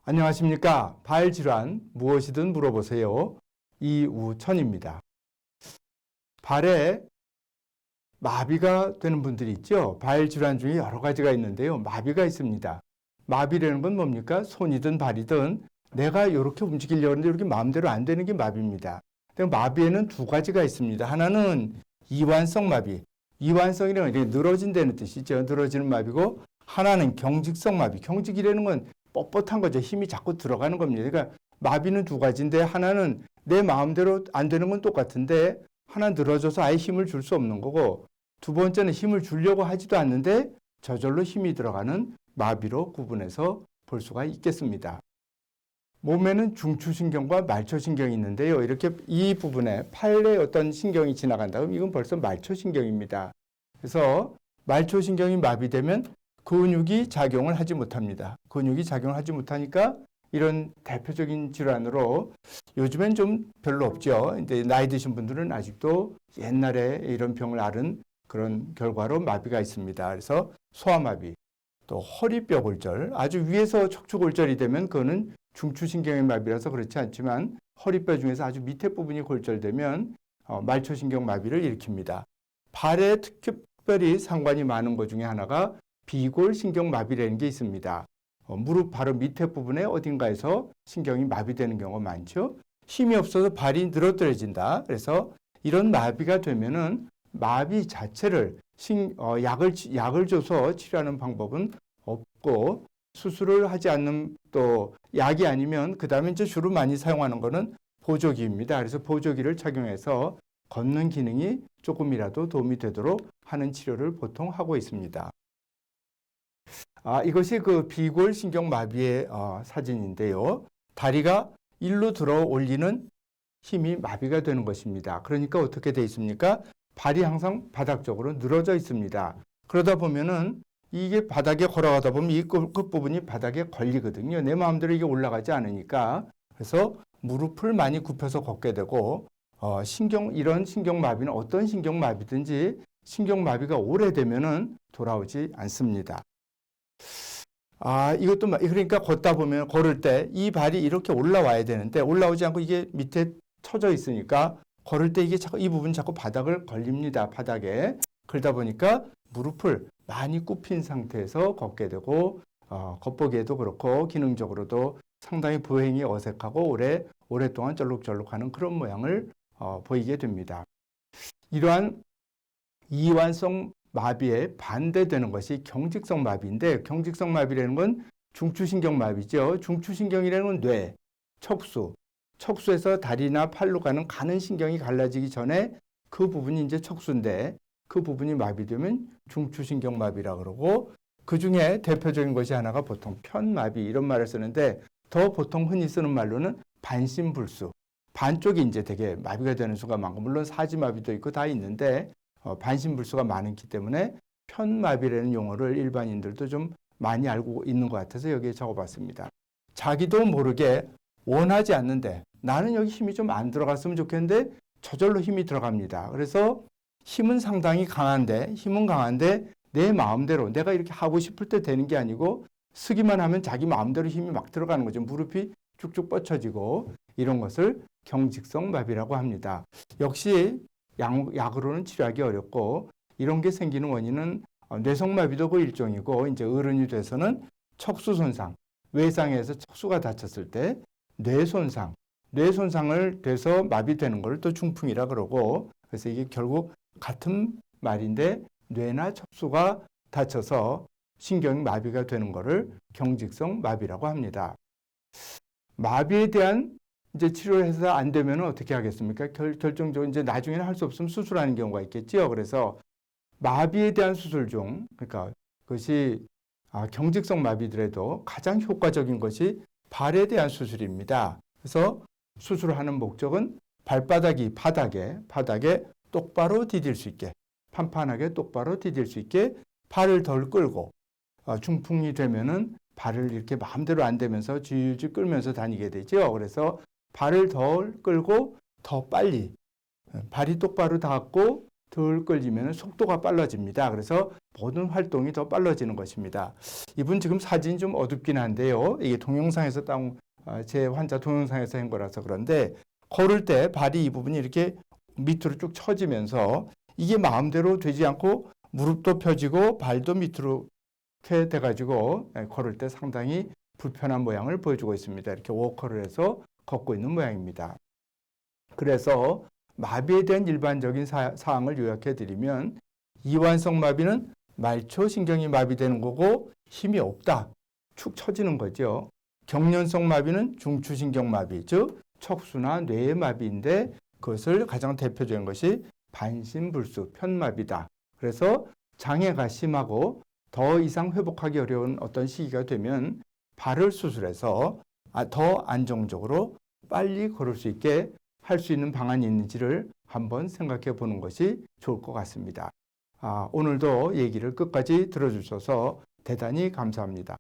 안녕하십니까. 발질환 무엇이든 물어보세요. 이우천입니다. 발에 마비가 되는 분들이 있죠. 발질환 중에 여러 가지가 있는데요. 마비가 있습니다. 마비라는 건 뭡니까? 손이든 발이든 내가 이렇게 움직이려고 하는데 이렇게 마음대로 안 되는 게 마비입니다. 마비에는 두 가지가 있습니다. 하나는 이완성 마비. 이완성이라는 건 늘어진다는 뜻이죠. 늘어지는 마비고, 하나는 경직성 마비. 경직이라는 건 뻣뻣한 거죠. 힘이 자꾸 들어가는 겁니다. 그러니까 마비는 두 가지인데, 하나는 내 마음대로 안 되는 건 똑같은데 하나 늘어져서 아예 힘을 줄 수 없는 거고, 두 번째는 힘을 주려고 하지도 않는데 저절로 힘이 들어가는 마비로 구분해서 볼 수가 있겠습니다. 몸에는 중추신경과 말초신경이 있는데요. 이렇게 이 부분에 팔에 어떤 신경이 지나간다 그러면 이건 벌써 말초신경입니다. 그래서 말초신경이 마비되면 근육이 작용을 하지 못합니다. 근육이 작용을 하지 못하니까 이런 대표적인 질환으로, 요즘엔 좀 별로 없죠. 이제 나이 드신 분들은 아직도 옛날에 이런 병을 앓은 그런 결과로 마비가 있습니다. 그래서 소아마비, 또 허리뼈 골절, 아주 위에서 척추 골절이 되면 그거는 중추신경의 마비라서 그렇지 않지만 허리뼈 중에서 아주 밑에 부분이 골절되면 말초신경 마비를 일으킵니다. 발에 특별히 상관이 많은 것 중에 하나가 비골신경 마비라는 게 있습니다. 무릎 바로 밑에 부분에 어딘가에서 신경이 마비되는 경우가 많죠. 힘이 없어서 발이 늘어뜨려진다. 그래서 이런 마비가 되면은 마비 자체를 약을 줘서 치료하는 방법은 없고, 수술을 하지 않는, 또 약이 아니면 그 다음에 이제 주로 많이 사용하는 거는 보조기입니다. 그래서 보조기를 착용해서 걷는 기능이 조금이라도 도움이 되도록 하는 치료를 보통 하고 있습니다. 이것이 그 비골신경 마비의 사진인데요. 다리가 일로 들어 올리는 힘이 마비가 되는 것입니다. 그러니까 어떻게 되어 있습니까? 발이 항상 바닥 쪽으로 늘어져 있습니다. 그러다 보면은 이게 바닥에 걸어가다 보면 이 끝부분이 바닥에 걸리거든요. 내 마음대로 이게 올라가지 않으니까. 그래서 무릎을 많이 굽혀서 걷게 되고, 이런 신경마비는 어떤 신경마비든지 신경마비가 오래되면은 돌아오지 않습니다. 이것도, 그러니까 걷다 보면, 걸을 때 이 발이 이렇게 올라와야 되는데 올라오지 않고 이게 밑에 처져 있으니까 걸을 때 이게 자꾸 이 부분이 자꾸 바닥을 걸립니다. 바닥에. 그러다 보니까 무릎을 많이 굽힌 상태에서 걷게 되고, 겉보기에도 그렇고 기능적으로도 상당히 보행이 어색하고 오랫동안 쩔룩쩔룩하는 그런 모양을 보이게 됩니다. 이러한 이완성 마비에 반대되는 것이 경직성 마비인데, 경직성 마비라는 건 중추신경 마비죠. 중추신경이라는 건 뇌, 척수에서 다리나 팔로 가는 신경이 갈라지기 전에 그 부분이 이제 척수인데, 그 부분이 마비되면 중추신경 마비라 그러고, 그 중에 대표적인 것이 하나가 보통 편마비 이런 말을 쓰는데, 더 보통 흔히 쓰는 말로는 반신불수, 반쪽이 이제 되게 마비가 되는 수가 많고, 물론 사지마비도 있고 다 있는데 반신불수가 많기 때문에 편마비라는 용어를 일반인들도 좀 많이 알고 있는 것 같아서 여기에 적어봤습니다. 자기도 모르게 원하지 않는데 나는 여기 힘이 좀 안 들어갔으면 좋겠는데 저절로 힘이 들어갑니다. 그래서 힘은 강한데 내 마음대로 내가 이렇게 하고 싶을 때 되는 게 아니고, 쓰기만 하면 자기 마음대로 힘이 막 들어가는 거죠. 무릎이 쭉쭉 뻗쳐지고, 이런 것을 경직성 마비라고 합니다. 역시 약으로는 치료하기 어렵고, 이런 게 생기는 원인은 뇌성마비도 그 일종이고, 이제 어른이 돼서는 척수 손상, 외상에서 척수가 다쳤을 때 뇌손상을 돼서 마비되는 걸 또 중풍이라 그러고, 그래서 이게 결국 같은 말인데 뇌나 척수가 다쳐서 신경이 마비가 되는 것을 경직성 마비라고 합니다. 마비에 대한 이제 치료를 해서 안 되면 어떻게 하겠습니까? 결정적으로 이제 나중에는 할 수 없으면 수술하는 경우가 있겠지요. 그래서 마비에 대한 수술 중, 그러니까 그것이 경직성 마비더라도 가장 효과적인 것이 발에 대한 수술입니다. 그래서 수술을 하는 목적은 발바닥이 바닥에 똑바로 디딜 수 있게, 판판하게 똑바로 디딜 수 있게 발을 덜 끌고, 중풍이 되면은 발을 이렇게 마음대로 안 되면서 질질 끌면서 다니게 되죠. 그래서 발을 덜 끌고 더 빨리, 발이 똑바로 닿고 덜 끌리면 속도가 빨라집니다. 그래서 모든 활동이 더 빨라지는 것입니다. 이분 지금 사진이 좀 어둡긴 한데요. 이게 동영상에서 제 환자 동영상에서 한 거라서 그런데 걸을 때 발이 이 부분이 이렇게 밑으로 쭉 처지면서 이게 마음대로 되지 않고 무릎도 펴지고 발도 밑으로 이렇게 돼가지고 걸을 때 상당히 불편한 모양을 보여주고 있습니다. 이렇게 워커를 해서 걷고 있는 모양입니다. 그래서 마비에 대한 일반적인 사항을 요약해 드리면 이완성 마비는 말초 신경이 마비되는 거고 힘이 없다. 축 처지는 거죠. 경련성 마비는 중추신경 마비, 즉 척수나 뇌의 마비인데 그것을 가장 대표적인 것이 반신불수 편마비다. 그래서 장애가 심하고 더 이상 회복하기 어려운 어떤 시기가 되면 발을 수술해서 더 안정적으로 빨리 걸을 수 있게 할 수 있는 방안이 있는지를 한번 생각해 보는 것이 좋을 것 같습니다. 오늘도 얘기를 끝까지 들어주셔서 대단히 감사합니다.